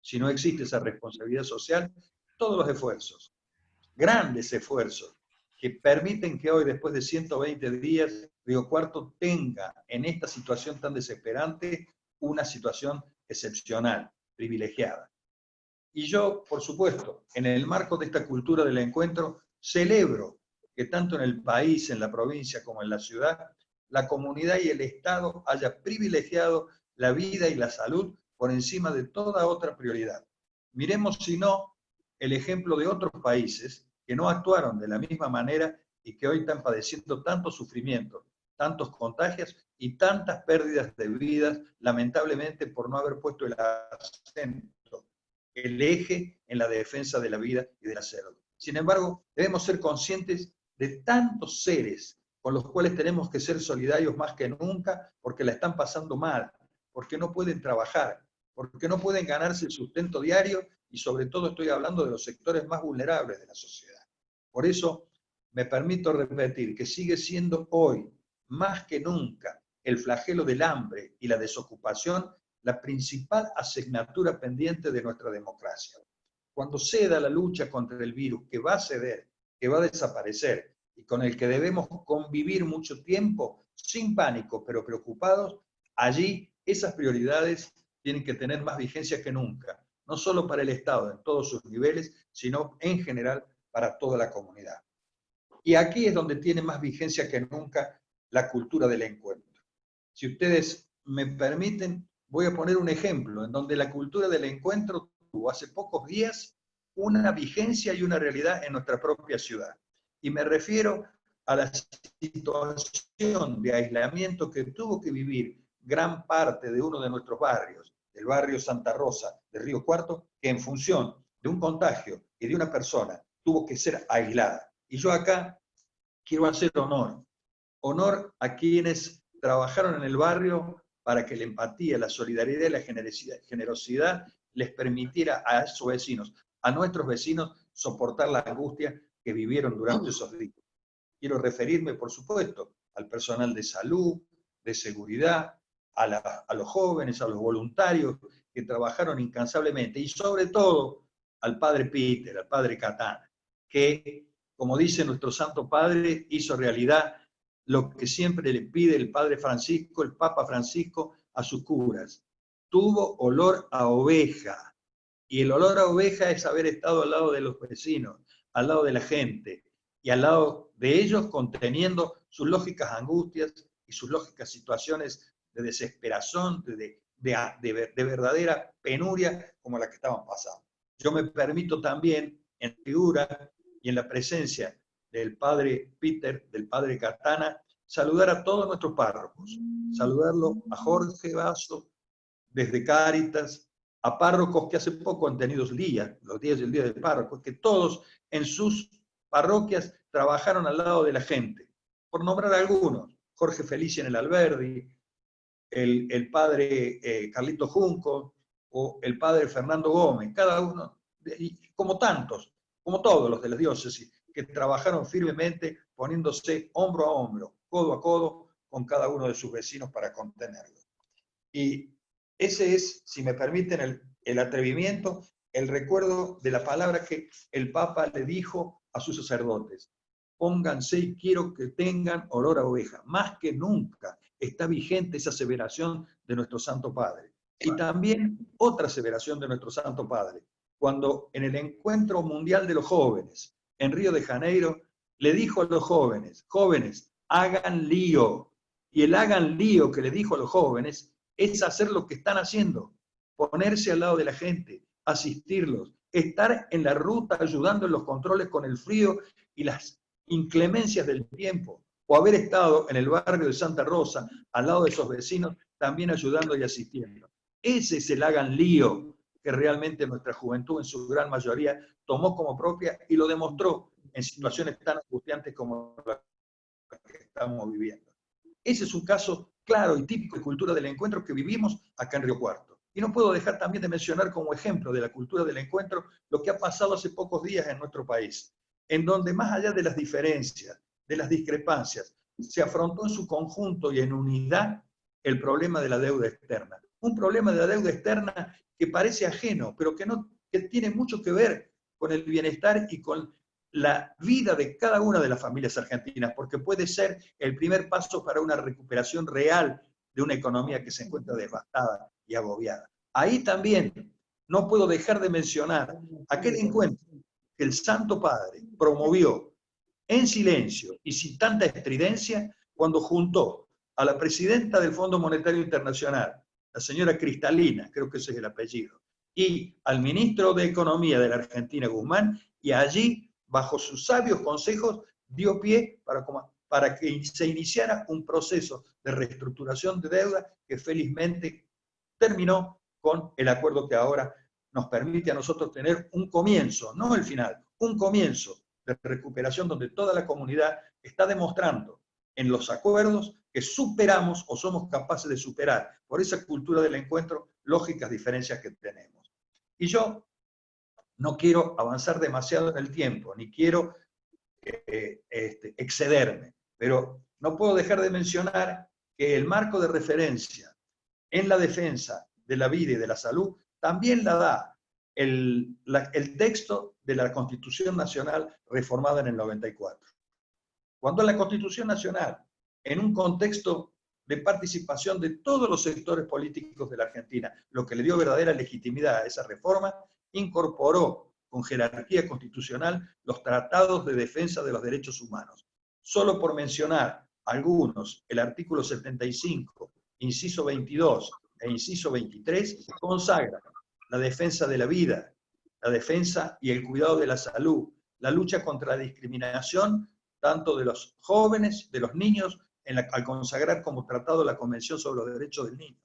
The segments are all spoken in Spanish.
si no existe esa responsabilidad social, todos los esfuerzos, grandes esfuerzos, que permiten que hoy, después de 120 días, Río Cuarto tenga en esta situación tan desesperante una situación excepcional, privilegiada. Y yo, por supuesto, en el marco de esta cultura del encuentro, celebro que tanto en el país, en la provincia como en la ciudad, la comunidad y el Estado haya privilegiado la vida y la salud por encima de toda otra prioridad. Miremos, si no, el ejemplo de otros países que no actuaron de la misma manera y que hoy están padeciendo tanto sufrimiento, tantos contagios y tantas pérdidas de vidas, lamentablemente por no haber puesto el acento, el eje en la defensa de la vida y de la salud. Sin embargo, debemos ser conscientes de tantos seres con los cuales tenemos que ser solidarios más que nunca porque la están pasando mal, porque no pueden trabajar, porque no pueden ganarse el sustento diario y sobre todo estoy hablando de los sectores más vulnerables de la sociedad. Por eso me permito repetir que sigue siendo hoy, más que nunca, el flagelo del hambre y la desocupación la principal asignatura pendiente de nuestra democracia. Cuando ceda la lucha contra el virus, que va a ceder, que va a desaparecer, y con el que debemos convivir mucho tiempo, sin pánico, pero preocupados, allí esas prioridades tienen que tener más vigencia que nunca, no solo para el Estado en todos sus niveles, sino en general para toda la comunidad. Y aquí es donde tiene más vigencia que nunca la cultura del encuentro. Si ustedes me permiten, voy a poner un ejemplo en donde la cultura del encuentro tuvo hace pocos días una vigencia y una realidad en nuestra propia ciudad. Y me refiero a la situación de aislamiento que tuvo que vivir gran parte de uno de nuestros barrios, el barrio Santa Rosa de Río Cuarto, que en función de un contagio y de una persona tuvo que ser aislada. Y yo acá quiero hacer honor a quienes trabajaron en el barrio para que la empatía, la solidaridad y la generosidad les permitiera a sus vecinos, a nuestros vecinos, soportar la angustia que vivieron durante esos días. Quiero referirme, por supuesto, al personal de salud, de seguridad, a los jóvenes, a los voluntarios que trabajaron incansablemente y sobre todo al padre Peter, al padre Catana, que, como dice nuestro Santo Padre, hizo realidad lo que siempre le pide el Padre Francisco, el Papa Francisco, a sus curas. Tuvo olor a oveja, y el olor a oveja es haber estado al lado de los vecinos, al lado de la gente, y al lado de ellos conteniendo sus lógicas angustias y sus lógicas situaciones de desesperación, de verdadera penuria como la que estaban pasando. Yo me permito también, en figura y en la presencia del padre Peter, del padre Catana, saludar a todos nuestros párrocos, saludarlo a Jorge Basso desde Cáritas, a párrocos que hace poco han tenido días, los días del día del párroco, que todos en sus parroquias trabajaron al lado de la gente. Por nombrar algunos, Jorge Felici en el Alberdi, el padre Carlito Junco o el padre Fernando Gómez, cada uno, como tantos, como todos los de la diócesis, que trabajaron firmemente poniéndose hombro a hombro, codo a codo, con cada uno de sus vecinos para contenerlo. Y ese es, si me permiten el atrevimiento, el recuerdo de la palabra que el Papa le dijo a sus sacerdotes. Pónganse y quiero que tengan olor a oveja. Más que nunca está vigente esa aseveración de nuestro Santo Padre. Y también otra aseveración de nuestro Santo Padre, cuando en el Encuentro Mundial de los Jóvenes, en Río de Janeiro, le dijo a los jóvenes, jóvenes, hagan lío. Y el hagan lío que le dijo a los jóvenes es hacer lo que están haciendo, ponerse al lado de la gente, asistirlos, estar en la ruta ayudando en los controles con el frío y las inclemencias del tiempo, o haber estado en el barrio de Santa Rosa, al lado de esos vecinos, también ayudando y asistiendo. Ese es el hagan lío que realmente nuestra juventud en su gran mayoría tomó como propia y lo demostró en situaciones tan angustiantes como la que estamos viviendo. Ese es un caso claro y típico de cultura del encuentro que vivimos acá en Río Cuarto. Y no puedo dejar también de mencionar como ejemplo de la cultura del encuentro lo que ha pasado hace pocos días en nuestro país, en donde más allá de las diferencias, de las discrepancias, se afrontó en su conjunto y en unidad el problema de la deuda externa. Un problema de la deuda externa que parece ajeno, pero que tiene mucho que ver con el bienestar y con la vida de cada una de las familias argentinas, porque puede ser el primer paso para una recuperación real de una economía que se encuentra devastada y agobiada. Ahí también no puedo dejar de mencionar aquel encuentro que el Santo Padre promovió en silencio y sin tanta estridencia cuando juntó a la presidenta del Fondo Monetario Internacional, la señora Cristalina, creo que ese es el apellido, y al ministro de Economía de la Argentina, Guzmán, y allí, bajo sus sabios consejos, dio pie para que se iniciara un proceso de reestructuración de deuda que felizmente terminó con el acuerdo que ahora nos permite a nosotros tener un comienzo, no el final, un comienzo de recuperación donde toda la comunidad está demostrando en los acuerdos que superamos o somos capaces de superar por esa cultura del encuentro lógicas diferencias que tenemos. Y yo no quiero avanzar demasiado en el tiempo, ni quiero excederme, pero no puedo dejar de mencionar que el marco de referencia en la defensa de la vida y de la salud también la da el texto de la Constitución Nacional reformada en el 94. Cuando la Constitución Nacional, en un contexto de participación de todos los sectores políticos de la Argentina, lo que le dio verdadera legitimidad a esa reforma, incorporó con jerarquía constitucional los tratados de defensa de los derechos humanos. Solo por mencionar algunos, el artículo 75, inciso 22 e inciso 23, consagra la defensa de la vida, la defensa y el cuidado de la salud, la lucha contra la discriminación, tanto de los jóvenes, de los niños, al consagrar como tratado la Convención sobre los Derechos del Niño,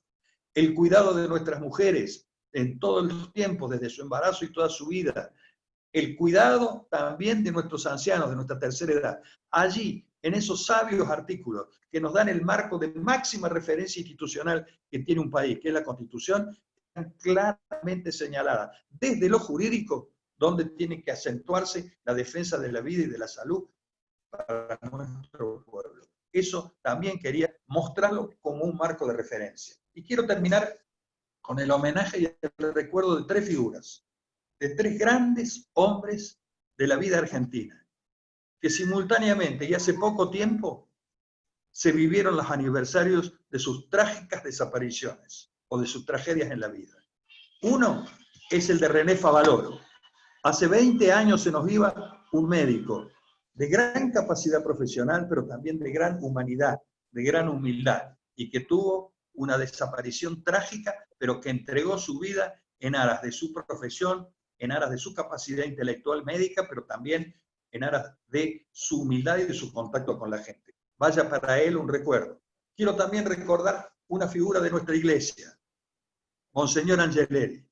el cuidado de nuestras mujeres en todos los tiempos, desde su embarazo y toda su vida, el cuidado también de nuestros ancianos, de nuestra tercera edad. Allí, en esos sabios artículos que nos dan el marco de máxima referencia institucional que tiene un país, que es la Constitución, están claramente señaladas desde lo jurídico, donde tiene que acentuarse la defensa de la vida y de la salud para nuestro pueblo. Eso también quería mostrarlo como un marco de referencia. Y quiero terminar con el homenaje y el recuerdo de tres figuras, de tres grandes hombres de la vida argentina, que simultáneamente y hace poco tiempo se vivieron los aniversarios de sus trágicas desapariciones o de sus tragedias en la vida. Uno es el de René Favaloro. Hace 20 años se nos iba un médico de gran capacidad profesional, pero también de gran humanidad, de gran humildad, y que tuvo una desaparición trágica, pero que entregó su vida en aras de su profesión, en aras de su capacidad intelectual médica, pero también en aras de su humildad y de su contacto con la gente. Vaya para él un recuerdo. Quiero también recordar una figura de nuestra iglesia, Monseñor Angeleri.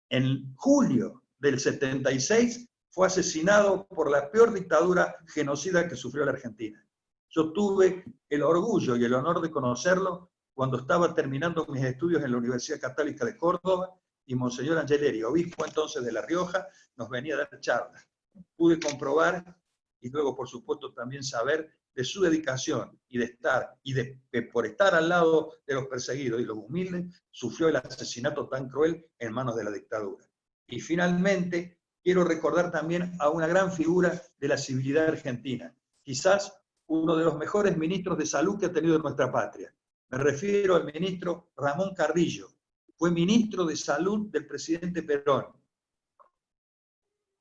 En julio del 76 fue asesinado por la peor dictadura genocida que sufrió la Argentina. Yo tuve el orgullo y el honor de conocerlo cuando estaba terminando mis estudios en la Universidad Católica de Córdoba y Monseñor Angeleri, obispo entonces de La Rioja, nos venía a dar charlas. Pude comprobar y luego, por supuesto, también saber de su dedicación y de estar, y de por estar al lado de los perseguidos y los humildes, sufrió el asesinato tan cruel en manos de la dictadura. Y finalmente, quiero recordar también a una gran figura de la civilidad argentina, quizás uno de los mejores ministros de salud que ha tenido nuestra patria. Me refiero al ministro Ramón Carrillo. Fue ministro de salud del presidente Perón.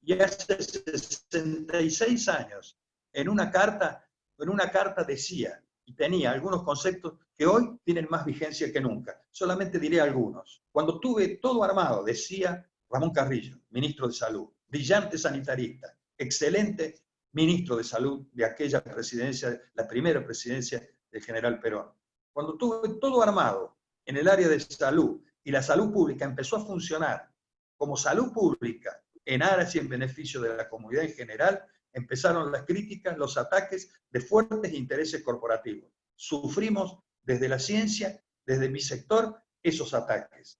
Y hace 66 años, en una carta decía, y tenía algunos conceptos que hoy tienen más vigencia que nunca. Solamente diré algunos. Cuando tuve todo armado, decía Ramón Carrillo, ministro de Salud, brillante sanitarista, excelente ministro de Salud de aquella presidencia, la primera presidencia del general Perón. Cuando tuve todo armado en el área de salud y la salud pública empezó a funcionar como salud pública en aras y en beneficio de la comunidad en general, empezaron las críticas, los ataques de fuertes intereses corporativos. Sufrimos desde la ciencia, desde mi sector, esos ataques.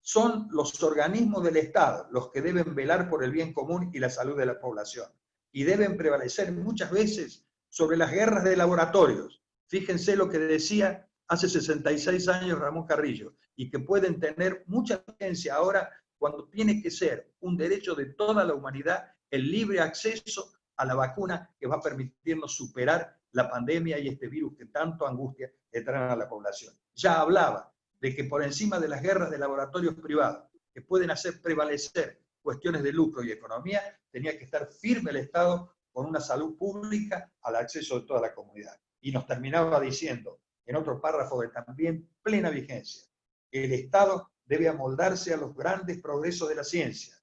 Son los organismos del Estado los que deben velar por el bien común y la salud de la población. Y deben prevalecer muchas veces sobre las guerras de laboratorios. Fíjense lo que decía hace 66 años Ramón Carrillo, y que pueden tener mucha vigencia ahora cuando tiene que ser un derecho de toda la humanidad el libre acceso a la vacuna que va a permitirnos superar la pandemia y este virus que tanto angustia le traen a la población. Ya hablaba de que por encima de las guerras de laboratorios privados que pueden hacer prevalecer cuestiones de lucro y economía, tenía que estar firme el Estado con una salud pública al acceso de toda la comunidad. Y nos terminaba diciendo, en otro párrafo de también plena vigencia, que el Estado debe amoldarse a los grandes progresos de la ciencia,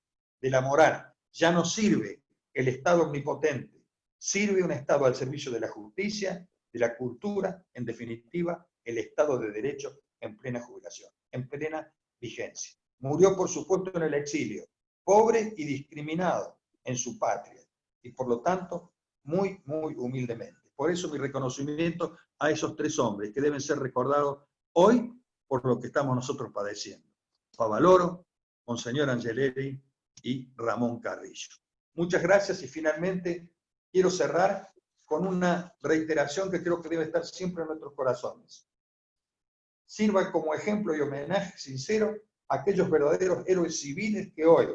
de la moral. Ya no sirve el Estado omnipotente, sirve un Estado al servicio de la justicia, de la cultura, en definitiva, el Estado de Derecho en plena jubilación, en plena vigencia. Murió, por supuesto, en el exilio, pobre y discriminado en su patria, y por lo tanto, muy, muy humildemente. Por eso mi reconocimiento a esos tres hombres que deben ser recordados hoy por lo que estamos nosotros padeciendo. Favaloro, Monseñor Angeleri y Ramón Carrillo. Muchas gracias y finalmente quiero cerrar con una reiteración que creo que debe estar siempre en nuestros corazones. Sirva como ejemplo y homenaje sincero a aquellos verdaderos héroes civiles que hoy,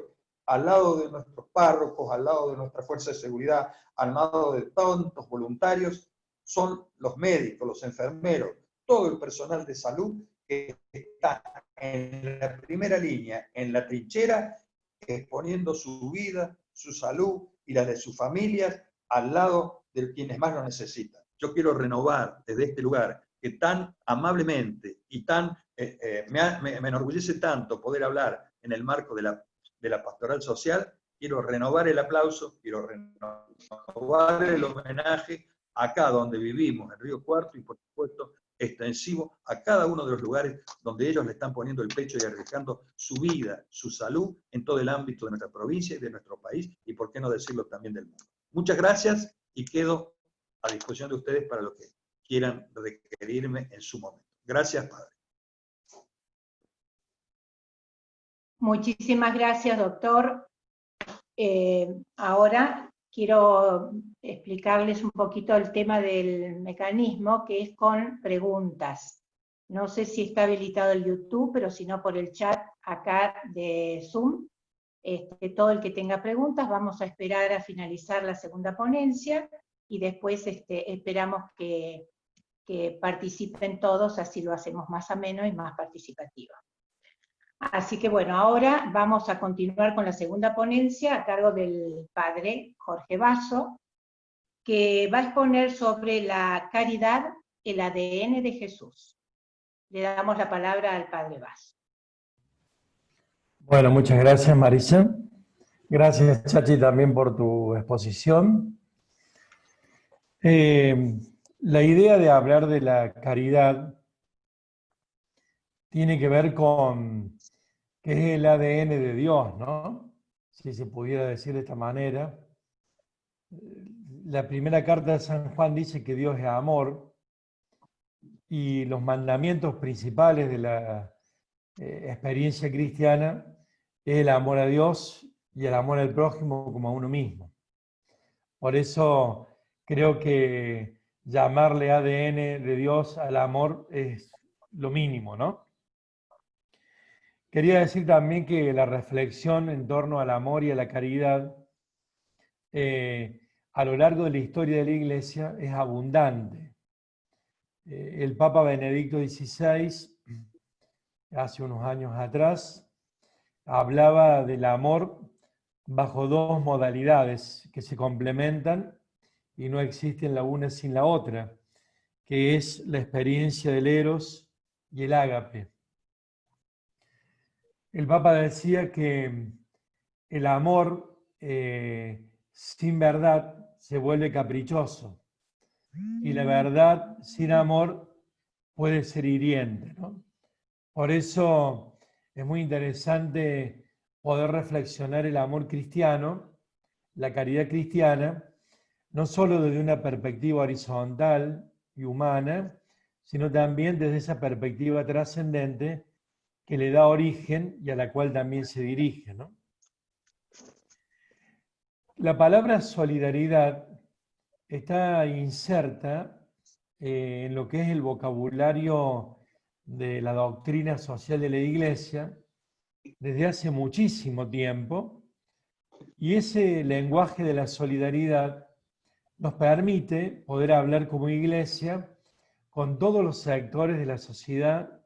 al lado de nuestros párrocos, al lado de nuestra fuerza de seguridad, al lado de tantos voluntarios, son los médicos, los enfermeros, todo el personal de salud que está en la primera línea, en la trinchera, exponiendo su vida, su salud y la de sus familias al lado de quienes más lo necesitan. Yo quiero renovar desde este lugar que tan amablemente y tan me enorgullece tanto poder hablar en el marco de la pastoral social. Quiero renovar el aplauso, quiero renovar el homenaje acá donde vivimos, en Río Cuarto, y por supuesto extensivo a cada uno de los lugares donde ellos le están poniendo el pecho y arriesgando su vida, su salud en todo el ámbito de nuestra provincia y de nuestro país, y por qué no decirlo también del mundo. Muchas gracias y quedo a disposición de ustedes para lo que quieran requerirme en su momento. Gracias, Padre. Muchísimas gracias, doctor. Ahora quiero explicarles un poquito el tema del mecanismo, que es con preguntas. No sé si está habilitado el YouTube, pero si no por el chat acá de Zoom. Todo el que tenga preguntas, vamos a esperar a finalizar la segunda ponencia y después esperamos que participen todos, así lo hacemos más ameno y más participativo. Así que bueno, ahora vamos a continuar con la segunda ponencia a cargo del padre Jorge Basso, que va a exponer sobre la caridad, el ADN de Jesús. Le damos la palabra al padre Basso. Bueno, muchas gracias, Marisa. Gracias, Chachi, también por tu exposición. La idea de hablar de la caridad tiene que ver con qué es el ADN de Dios, ¿no? Si se pudiera decir de esta manera. La primera carta de San Juan dice que Dios es amor, y los mandamientos principales de la experiencia cristiana es el amor a Dios y el amor al prójimo como a uno mismo. Por eso creo que llamarle ADN de Dios al amor es lo mínimo, ¿no? Quería decir también que la reflexión en torno al amor y a la caridad a lo largo de la historia de la Iglesia es abundante. El Papa Benedicto XVI, hace unos años atrás, hablaba del amor bajo dos modalidades que se complementan y no existen la una sin la otra, que es la experiencia del eros y el ágape. El Papa decía que el amor sin verdad se vuelve caprichoso y la verdad sin amor puede ser hiriente, ¿no? Por eso es muy interesante poder reflexionar el amor cristiano, la caridad cristiana, no solo desde una perspectiva horizontal y humana, sino también desde esa perspectiva trascendente que le da origen y a la cual también se dirige, ¿no? La palabra solidaridad está inserta en lo que es el vocabulario de la doctrina social de la Iglesia desde hace muchísimo tiempo, y ese lenguaje de la solidaridad nos permite poder hablar como Iglesia con todos los sectores de la sociedad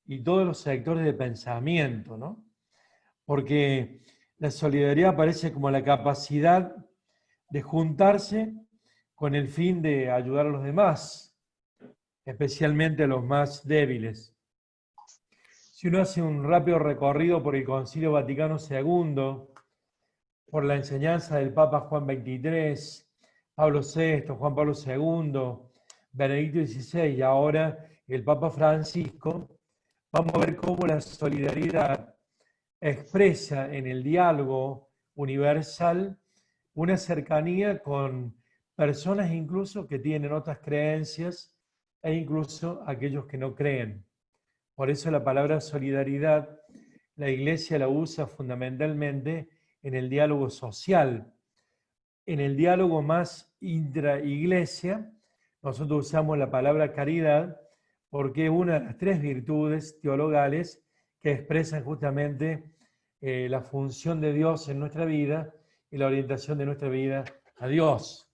y todos los sectores de pensamiento, ¿no? Porque la solidaridad aparece como la capacidad de juntarse con el fin de ayudar a los demás, especialmente a los más débiles. Si uno hace un rápido recorrido por el Concilio Vaticano II, por la enseñanza del Papa Juan XXIII, Pablo VI, Juan Pablo II, Benedicto XVI y ahora el Papa Francisco, vamos a ver cómo la solidaridad expresa en el diálogo universal una cercanía con personas incluso que tienen otras creencias e incluso aquellos que no creen. Por eso la palabra solidaridad, la Iglesia la usa fundamentalmente en el diálogo social. En el diálogo más intra-iglesia, nosotros usamos la palabra caridad porque es una de las tres virtudes teologales que expresan justamente la función de Dios en nuestra vida y la orientación de nuestra vida a Dios.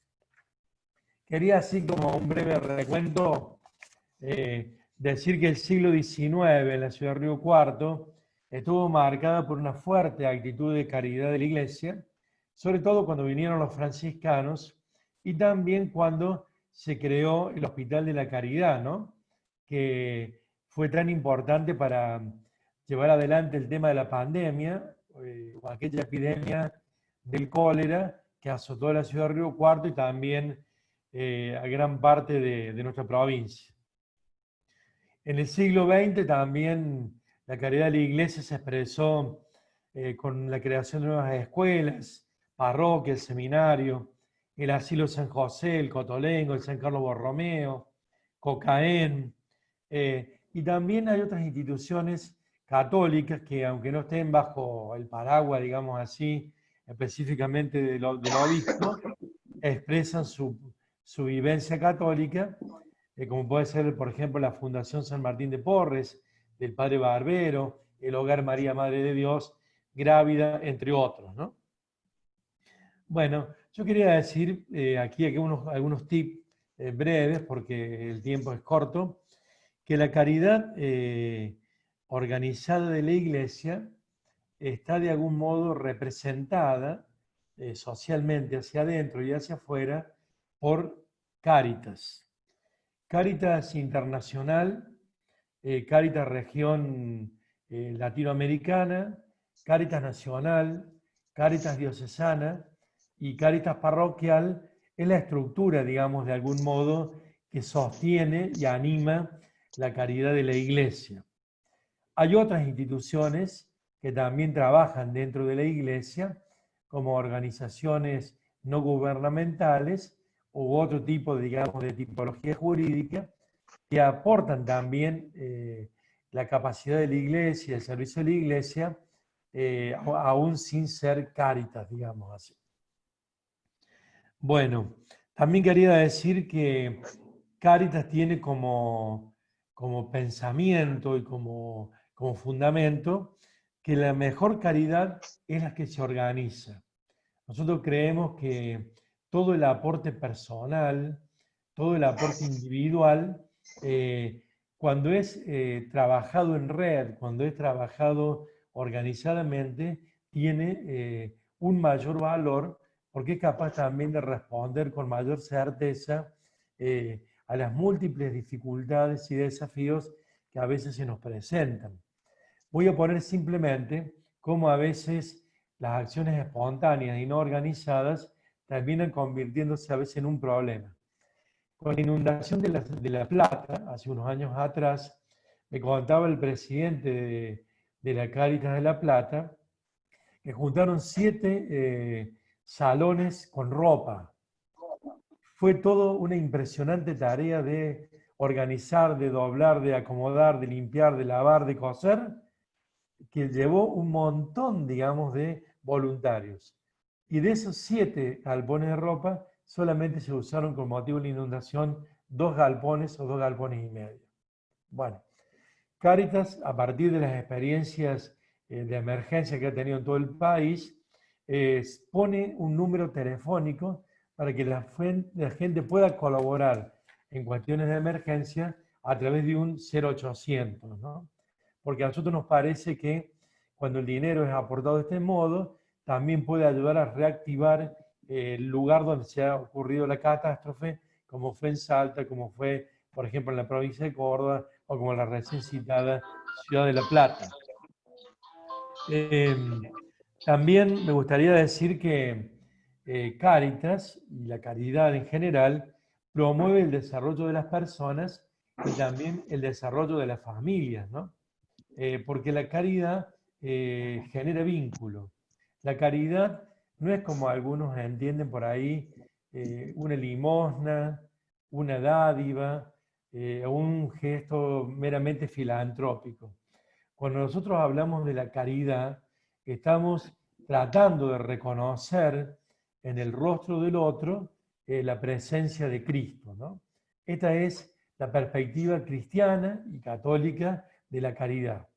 Quería, así como un breve recuento, decir que el siglo XIX en la ciudad de Río Cuarto estuvo marcada por una fuerte actitud de caridad de la Iglesia, sobre todo cuando vinieron los franciscanos y también cuando se creó el Hospital de la Caridad, ¿no? Que fue tan importante para llevar adelante el tema de la pandemia, o aquella epidemia del cólera que azotó la ciudad de Río Cuarto y también a gran parte de nuestra provincia. En el siglo XX también la caridad de la Iglesia se expresó con la creación de nuevas escuelas, parroquias, el seminario, el Asilo San José, el Cotolengo, el San Carlos Borromeo, Cocaén, y también hay otras instituciones católicas que, aunque no estén bajo el paraguas, digamos así, específicamente del obispo, expresan su vivencia católica, como puede ser, por ejemplo, la Fundación San Martín de Porres, del Padre Barbero, el Hogar María Madre de Dios, Grávida, entre otros, ¿no? Bueno, yo quería decir aquí algunos tips breves, porque el tiempo es corto, que la caridad organizada de la Iglesia está de algún modo representada socialmente hacia adentro y hacia afuera por Cáritas. Cáritas Internacional, Cáritas Región Latinoamericana, Cáritas Nacional, Cáritas Diocesana y Cáritas Parroquial es la estructura, digamos, de algún modo, que sostiene y anima la caridad de la Iglesia. Hay otras instituciones que también trabajan dentro de la Iglesia, como organizaciones no gubernamentales u otro tipo, digamos, de tipología jurídica, que aportan también la capacidad de la Iglesia, el servicio de la Iglesia, aún sin ser Cáritas, digamos así. Bueno, también quería decir que Cáritas tiene como pensamiento y como fundamento que la mejor caridad es la que se organiza. Nosotros creemos que todo el aporte personal, todo el aporte individual, cuando es trabajado en red, cuando es trabajado organizadamente, tiene un mayor valor porque es capaz también de responder con mayor certeza a las múltiples dificultades y desafíos que a veces se nos presentan. Voy a poner simplemente cómo a veces las acciones espontáneas y no organizadas terminan convirtiéndose a veces en un problema. Con la inundación de La Plata, hace unos años atrás, me contaba el presidente de la Cáritas de La Plata, que juntaron 7 salones con ropa. Fue todo una impresionante tarea de organizar, de doblar, de acomodar, de limpiar, de lavar, de coser, que llevó un montón, digamos, de voluntarios. Y de esos 7 galpones de ropa, solamente se usaron con motivo de la inundación 2 galpones o 2 galpones y medio. Bueno, Cáritas, a partir de las experiencias de emergencia que ha tenido en todo el país, pone un número telefónico para que la gente pueda colaborar en cuestiones de emergencia a través de un 0800, ¿no? Porque a nosotros nos parece que cuando el dinero es aportado de este modo, también puede ayudar a reactivar el lugar donde se ha ocurrido la catástrofe, como fue en Salta, como fue, por ejemplo, en la provincia de Córdoba, o como la recién citada Ciudad de La Plata. También me gustaría decir que Cáritas y la caridad en general promueve el desarrollo de las personas y también el desarrollo de las familias, ¿no? Porque la caridad genera vínculo. La caridad no es como algunos entienden por ahí, una limosna, una dádiva, o un gesto meramente filantrópico. Cuando nosotros hablamos de la caridad, estamos tratando de reconocer en el rostro del otro la presencia de Cristo, ¿no? Esta es la perspectiva cristiana y católica de la caridad.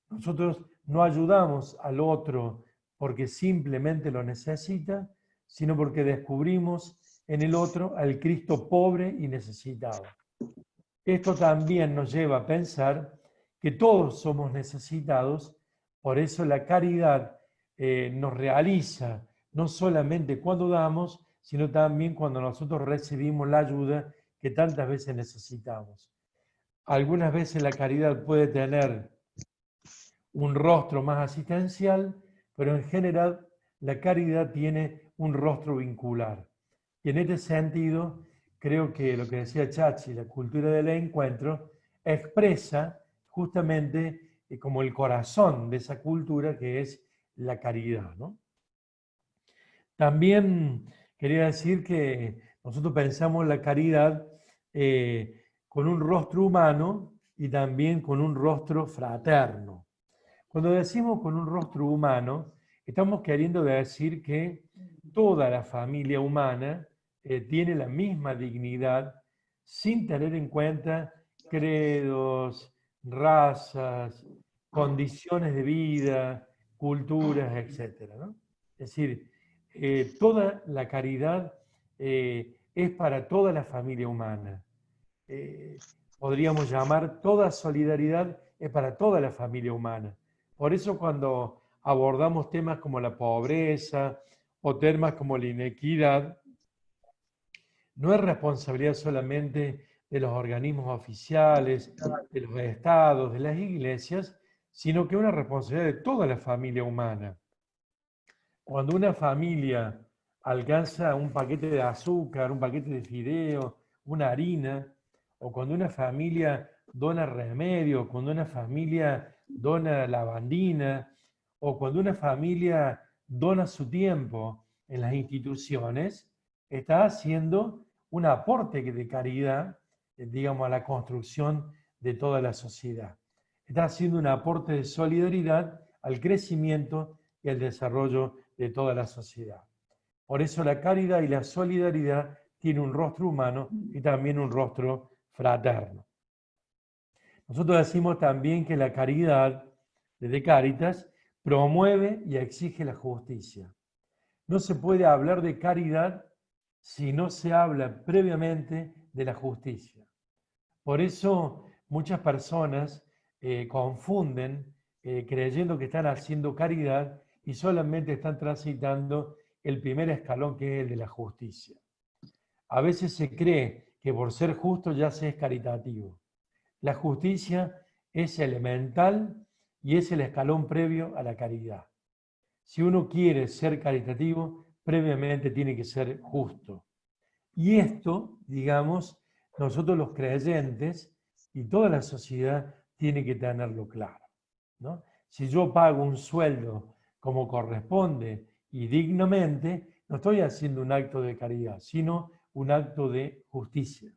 Nosotros no ayudamos al otro porque simplemente lo necesita, sino porque descubrimos en el otro al Cristo pobre y necesitado. Esto también nos lleva a pensar que todos somos necesitados, por eso la caridad nos realiza no solamente cuando damos, sino también cuando nosotros recibimos la ayuda que tantas veces necesitamos. Algunas veces la caridad puede tener un rostro más asistencial, pero en general la caridad tiene un rostro vincular. Y en este sentido, creo que lo que decía Chachi, la cultura del encuentro, expresa justamente como el corazón de esa cultura que es la caridad, ¿no? También quería decir que nosotros pensamos la caridad con un rostro humano y también con un rostro fraterno. Cuando decimos con un rostro humano, estamos queriendo decir que toda la familia humana tiene la misma dignidad sin tener en cuenta credos, razas, condiciones de vida, culturas, etc., ¿no? Es decir, toda la caridad es para toda la familia humana. Podríamos llamar toda solidaridad es para toda la familia humana. Por eso cuando abordamos temas como la pobreza o temas como la inequidad, no es responsabilidad solamente de los organismos oficiales, de los estados, de las iglesias, sino que es una responsabilidad de toda la familia humana. Cuando una familia alcanza un paquete de azúcar, un paquete de fideo, una harina, o cuando una familia dona remedio, cuando una familia dona lavandina, o cuando una familia dona su tiempo en las instituciones, está haciendo un aporte de caridad, digamos, a la construcción de toda la sociedad. Está haciendo un aporte de solidaridad al crecimiento y al desarrollo de toda la sociedad. Por eso la caridad y la solidaridad tienen un rostro humano y también un rostro fraterno. Nosotros decimos también que la caridad, desde Cáritas, promueve y exige la justicia. No se puede hablar de caridad si no se habla previamente de la justicia. Por eso muchas personas confunden creyendo que están haciendo caridad y solamente están transitando el primer escalón, que es el de la justicia. A veces se cree que por ser justo ya se es caritativo. La justicia es elemental y es el escalón previo a la caridad. Si uno quiere ser caritativo, previamente tiene que ser justo. Y esto, digamos, nosotros los creyentes y toda la sociedad tiene que tenerlo claro, ¿no? Si yo pago un sueldo como corresponde y dignamente, no estoy haciendo un acto de caridad, sino un acto de justicia.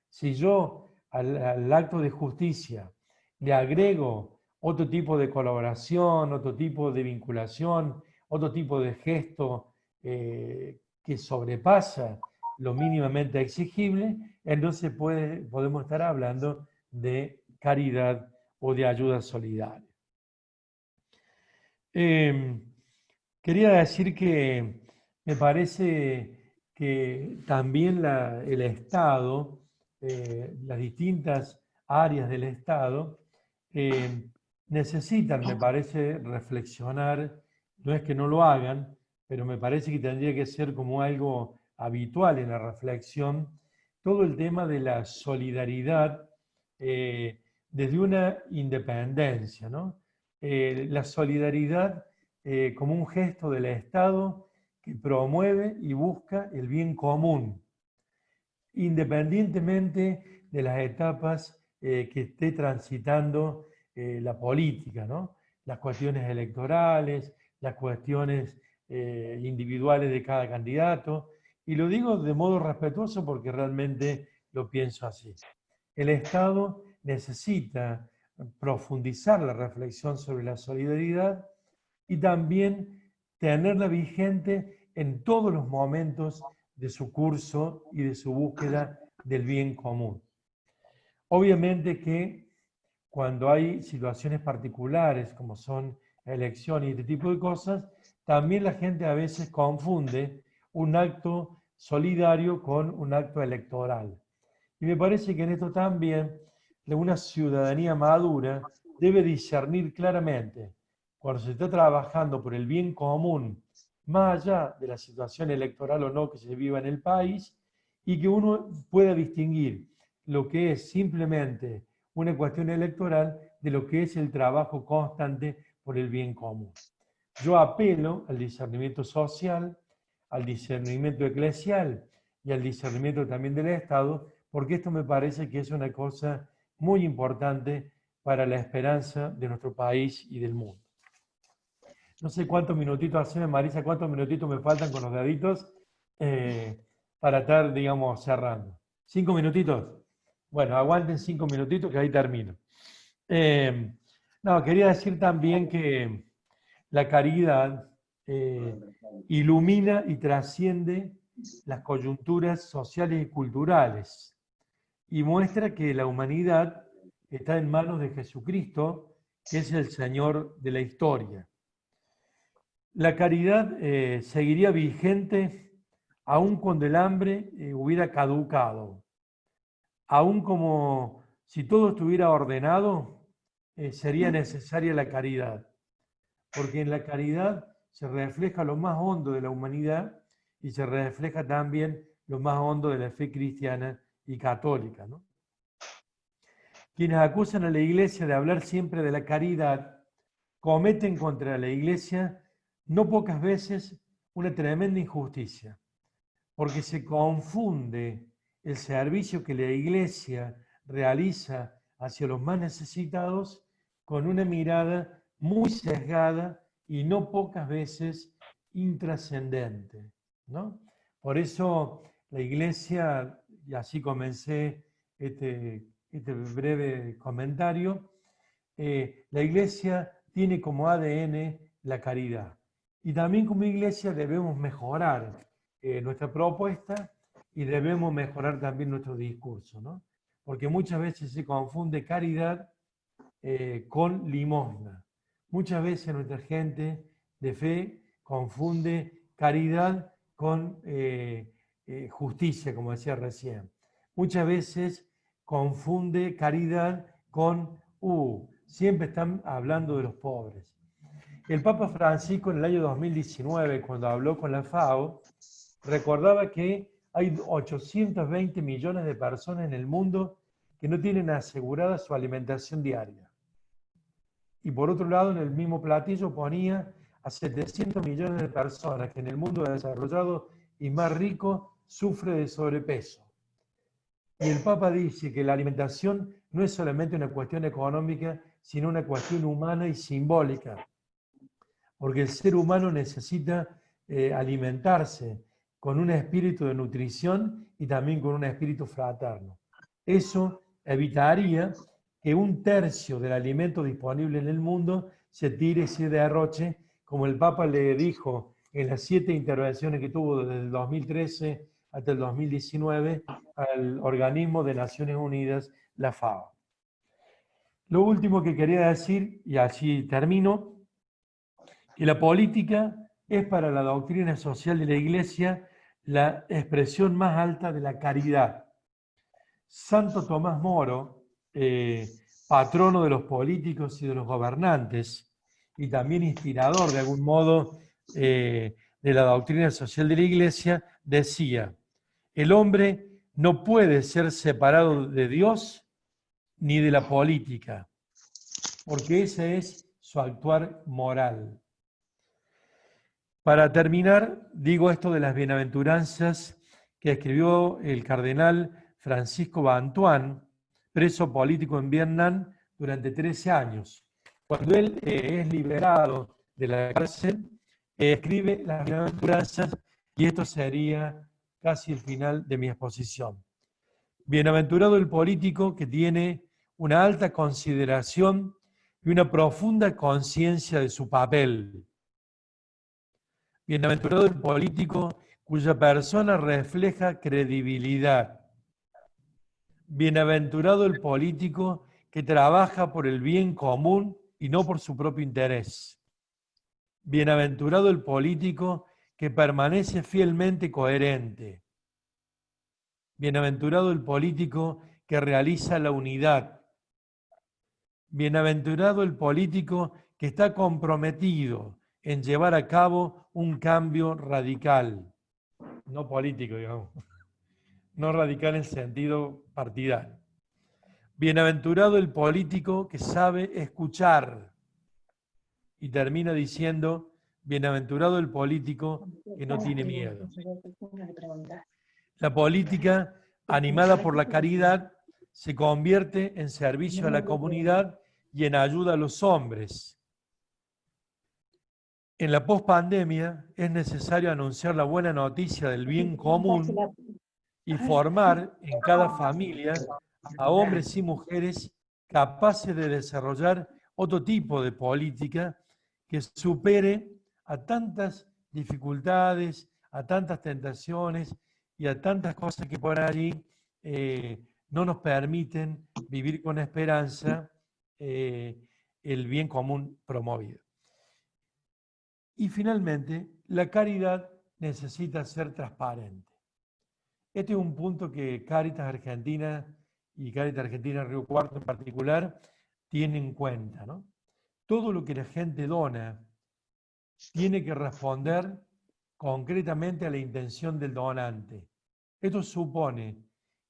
Si yo al acto de justicia le agrego otro tipo de colaboración, otro tipo de vinculación, otro tipo de gesto que sobrepasa lo mínimamente exigible, entonces podemos estar hablando de caridad o de ayuda solidaria. Quería decir que me parece que también el Estado, las distintas áreas del Estado, necesitan, me parece, reflexionar, no es que no lo hagan, pero me parece que tendría que ser como algo habitual en la reflexión, todo el tema de la solidaridad desde una independencia, ¿no? La solidaridad como un gesto del Estado que promueve y busca el bien común, independientemente de las etapas que esté transitando la política, ¿no? Las cuestiones electorales, las cuestiones individuales de cada candidato, y lo digo de modo respetuoso porque realmente lo pienso así. El Estado necesita profundizar la reflexión sobre la solidaridad y también tenerla vigente en todos los momentos de su curso y de su búsqueda del bien común. Obviamente que cuando hay situaciones particulares, como son elecciones y este tipo de cosas, también la gente a veces confunde un acto solidario con un acto electoral. Y me parece que en esto también una ciudadanía madura debe discernir claramente cuando se está trabajando por el bien común, más allá de la situación electoral o no que se viva en el país, y que uno pueda distinguir lo que es simplemente una cuestión electoral de lo que es el trabajo constante por el bien común. Yo apelo al discernimiento social, al discernimiento eclesial y al discernimiento también del Estado, porque esto me parece que es una cosa muy importante para la esperanza de nuestro país y del mundo. No sé cuántos minutitos haceme, Marisa, cuántos minutitos me faltan con los deditos para estar, digamos, cerrando. ¿5 minutitos? Bueno, aguanten 5 minutitos que ahí termino. No, quería decir también que la caridad ilumina y trasciende las coyunturas sociales y culturales y muestra que la humanidad está en manos de Jesucristo, que es el Señor de la historia. La caridad seguiría vigente aun cuando el hambre hubiera caducado, aun como si todo estuviera ordenado, sería necesaria la caridad, porque en la caridad se refleja lo más hondo de la humanidad y se refleja también lo más hondo de la fe cristiana y católica, ¿no? Quienes acusan a la Iglesia de hablar siempre de la caridad cometen contra la Iglesia no pocas veces una tremenda injusticia, porque se confunde el servicio que la Iglesia realiza hacia los más necesitados con una mirada muy sesgada y no pocas veces intrascendente, ¿no? Por eso la Iglesia, y así comencé este breve comentario, la Iglesia tiene como ADN la caridad. Y también como Iglesia debemos mejorar nuestra propuesta y debemos mejorar también nuestro discurso, ¿no? Porque muchas veces se confunde caridad con limosna. Muchas veces nuestra gente de fe confunde caridad con justicia, como decía recién. Muchas veces confunde caridad con, siempre están hablando de los pobres. El Papa Francisco en el año 2019, cuando habló con la FAO, recordaba que hay 820 millones de personas en el mundo que no tienen asegurada su alimentación diaria. Y por otro lado, en el mismo platillo ponía a 700 millones de personas que en el mundo desarrollado y más rico sufre de sobrepeso. Y el Papa dice que la alimentación no es solamente una cuestión económica, sino una cuestión humana y simbólica. Porque el ser humano necesita alimentarse con un espíritu de nutrición y también con un espíritu fraterno. Eso evitaría que 1/3 del alimento disponible en el mundo se tire y se derroche, como el Papa le dijo en las 7 intervenciones que tuvo desde el 2013 hasta el 2019 al organismo de Naciones Unidas, la FAO. Lo último que quería decir, y así termino, que la política es para la doctrina social de la Iglesia la expresión más alta de la caridad. Santo Tomás Moro, patrono de los políticos y de los gobernantes, y también inspirador de algún modo de la doctrina social de la Iglesia, decía: el hombre no puede ser separado de Dios ni de la política, porque ese es su actuar moral. Para terminar, digo esto de las bienaventuranzas que escribió el cardenal Francisco Bantuán, preso político en Vietnam durante 13 años. Cuando él es liberado de la cárcel, escribe las bienaventuranzas, y esto sería casi el final de mi exposición. Bienaventurado el político que tiene una alta consideración y una profunda conciencia de su papel. Bienaventurado el político cuya persona refleja credibilidad. Bienaventurado el político que trabaja por el bien común y no por su propio interés. Bienaventurado el político que permanece fielmente coherente. Bienaventurado el político que realiza la unidad. Bienaventurado el político que está comprometido en llevar a cabo un cambio radical, no político, digamos, no radical en sentido partidario. Bienaventurado el político que sabe escuchar. Y termina diciendo: bienaventurado el político que no tiene miedo. La política, animada por la caridad, se convierte en servicio a la comunidad y en ayuda a los hombres. En la pospandemia es necesario anunciar la buena noticia del bien común y formar en cada familia a hombres y mujeres capaces de desarrollar otro tipo de política que supere a tantas dificultades, a tantas tentaciones y a tantas cosas que por allí no nos permiten vivir con esperanza el bien común promovido. Y finalmente, la caridad necesita ser transparente. Este es un punto que Cáritas Argentina y Cáritas Argentina Río Cuarto en particular tienen en cuenta, ¿no? Todo lo que la gente dona tiene que responder concretamente a la intención del donante. Esto supone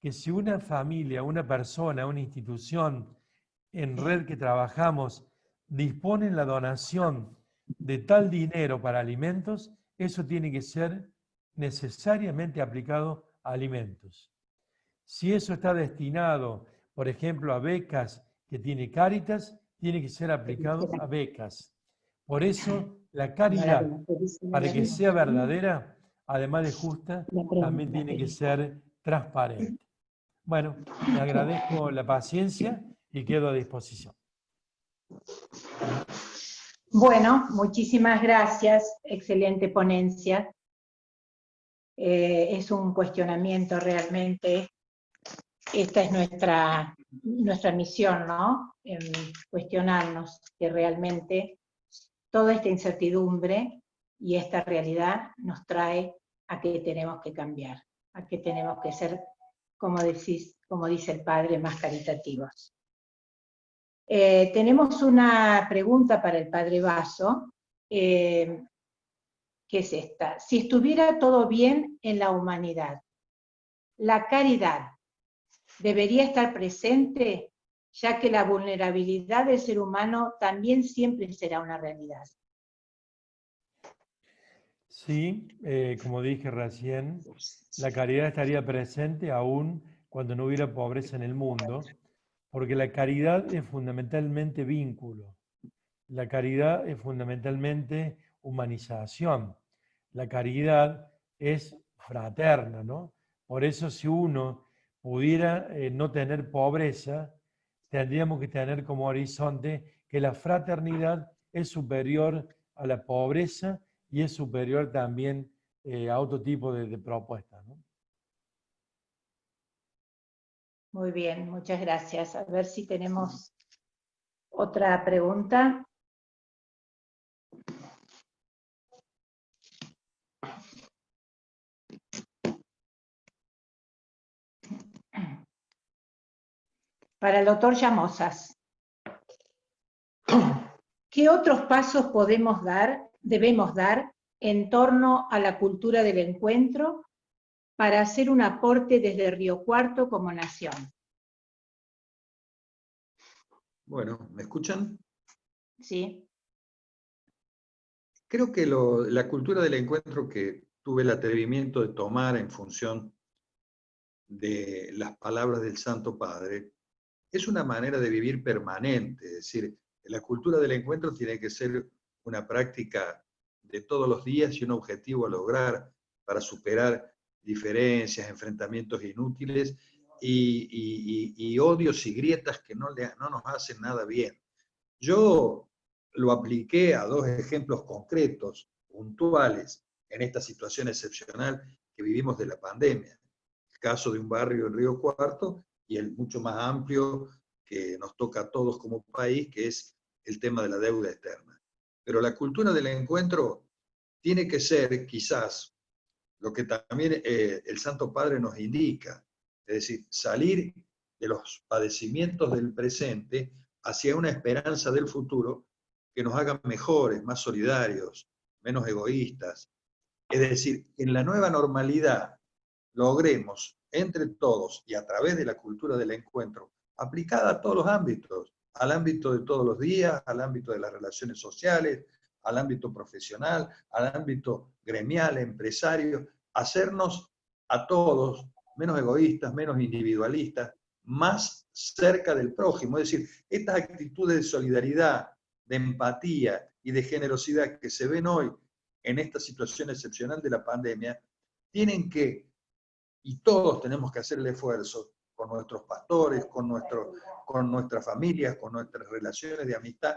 que si una familia, una persona, una institución en red que trabajamos dispone la donación de tal dinero para alimentos, eso tiene que ser necesariamente aplicado a alimentos. Si eso está destinado, por ejemplo, a becas que tiene Cáritas, tiene que ser aplicado a becas. Por eso, la caridad, para que sea verdadera, además de justa, también tiene que ser transparente. Bueno, le agradezco la paciencia y quedo a disposición. Bueno, muchísimas gracias. Excelente ponencia. Es un cuestionamiento realmente. Esta es nuestra misión, ¿no? En cuestionarnos que realmente toda esta incertidumbre y esta realidad nos trae a que tenemos que cambiar, a que tenemos que ser, como dice el padre, más caritativos. Tenemos una pregunta para el padre Basso, que es esta: si estuviera todo bien en la humanidad, ¿la caridad debería estar presente, ya que la vulnerabilidad del ser humano también siempre será una realidad? Sí, como dije recién, la caridad estaría presente aún cuando no hubiera pobreza en el mundo, porque la caridad es fundamentalmente vínculo. La caridad es fundamentalmente humanización. La caridad es fraterna, ¿no? Por eso, si uno pudiera no tener pobreza, tendríamos que tener como horizonte que la fraternidad es superior a la pobreza y es superior también a otro tipo de propuestas, ¿no? Muy bien, muchas gracias. A ver si tenemos otra pregunta. Para el doctor Llamosas. ¿Qué otros pasos debemos dar en torno a la cultura del encuentro para hacer un aporte desde Río Cuarto como nación? Bueno, ¿me escuchan? Sí. Creo que la cultura del encuentro que tuve el atrevimiento de tomar en función de las palabras del Santo Padre es una manera de vivir permanente, es decir, la cultura del encuentro tiene que ser una práctica de todos los días y un objetivo a lograr para superar diferencias, enfrentamientos inútiles y odios y grietas que no nos hacen nada bien. Yo lo apliqué a dos ejemplos concretos, puntuales, en esta situación excepcional que vivimos de la pandemia. El caso de un barrio en Río Cuarto y el mucho más amplio que nos toca a todos como país, que es el tema de la deuda externa. Pero la cultura del encuentro tiene que ser, quizás, lo que también el Santo Padre nos indica, es decir, salir de los padecimientos del presente hacia una esperanza del futuro que nos haga mejores, más solidarios, menos egoístas. Es decir, en la nueva normalidad logremos entre todos y a través de la cultura del encuentro, aplicada a todos los ámbitos, al ámbito de todos los días, al ámbito de las relaciones sociales, al ámbito profesional, al ámbito gremial, empresario, hacernos a todos menos egoístas, menos individualistas, más cerca del prójimo. Es decir, estas actitudes de solidaridad, de empatía y de generosidad que se ven hoy en esta situación excepcional de la pandemia, tienen que, y todos tenemos que hacer el esfuerzo con nuestros pastores, con nuestras familias, con nuestras relaciones de amistad,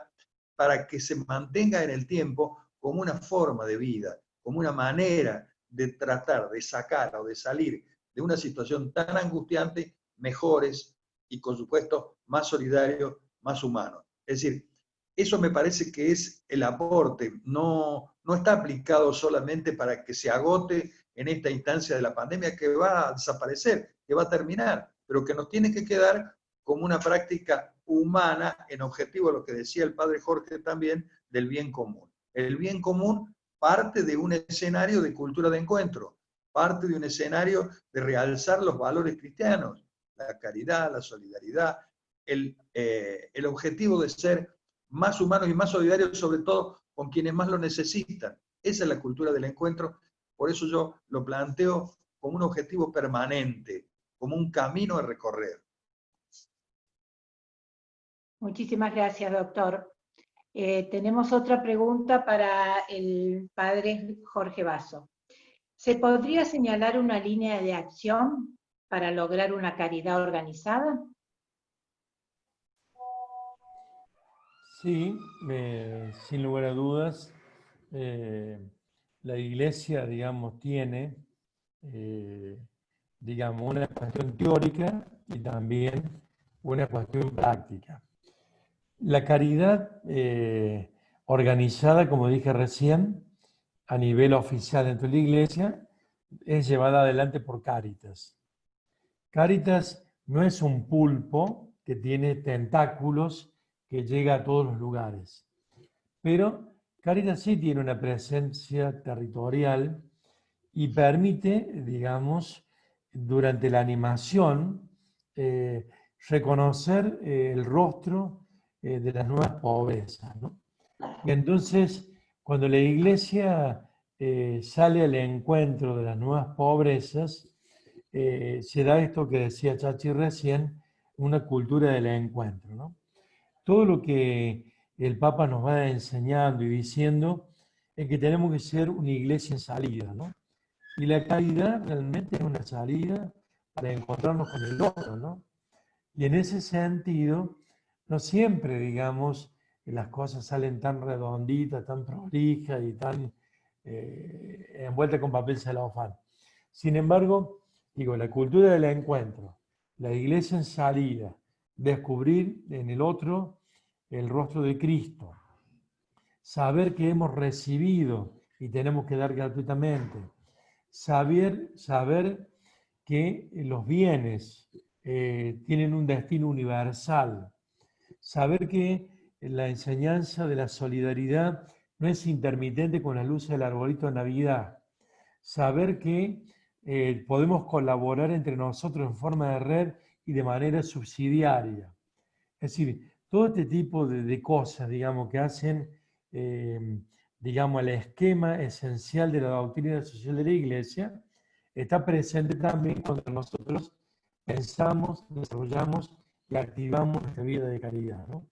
para que se mantenga en el tiempo como una forma de vida, como una manera de tratar de sacar o de salir de una situación tan angustiante, mejores y, por supuesto, más solidarios, más humanos. Es decir, eso me parece que es el aporte, no está aplicado solamente para que se agote en esta instancia de la pandemia que va a desaparecer, que va a terminar, pero que nos tiene que quedar como una práctica humana en objetivo a lo que decía el padre Jorge también, del bien común. El bien común parte de un escenario de cultura de encuentro, parte de un escenario de realzar los valores cristianos, la caridad, la solidaridad, el objetivo de ser más humanos y más solidarios, sobre todo con quienes más lo necesitan. Esa es la cultura del encuentro. Por eso yo lo planteo como un objetivo permanente, como un camino a recorrer. Muchísimas gracias, doctor. Tenemos otra pregunta para el padre Jorge Basso. ¿Se podría señalar una línea de acción para lograr una caridad organizada? Sí, sin lugar a dudas, la Iglesia, digamos, tiene, digamos, una cuestión teórica y también una cuestión práctica. La caridad organizada, como dije recién, a nivel oficial dentro de la Iglesia, es llevada adelante por Cáritas. Cáritas no es un pulpo que tiene tentáculos que llega a todos los lugares, pero Cáritas sí tiene una presencia territorial y permite, digamos, durante la animación, reconocer el rostro de las nuevas pobrezas, ¿no? Y entonces, cuando la Iglesia sale al encuentro de las nuevas pobrezas, se da esto que decía Chachi recién, una cultura del encuentro, ¿no? Todo lo que el Papa nos va enseñando y diciendo es que tenemos que ser una iglesia en salida, ¿no? Y la caridad realmente es una salida para encontrarnos con el otro, ¿no? Y en ese sentido, no siempre, digamos, las cosas salen tan redonditas, tan prolijas y tan envueltas con papel celofán. Sin embargo, digo, la cultura del encuentro, La iglesia en salida, descubrir en el otro el rostro de Cristo, saber que hemos recibido y tenemos que dar gratuitamente, saber que los bienes tienen un destino universal, saber que la enseñanza de la solidaridad no es intermitente con la luz del arbolito de Navidad, saber que podemos colaborar entre nosotros en forma de red y de manera subsidiaria. Es decir, todo este tipo de cosas, digamos, que hacen, digamos, el esquema esencial de la doctrina social de la Iglesia, está presente también cuando nosotros pensamos, desarrollamos y activamos nuestra vida de caridad, ¿no?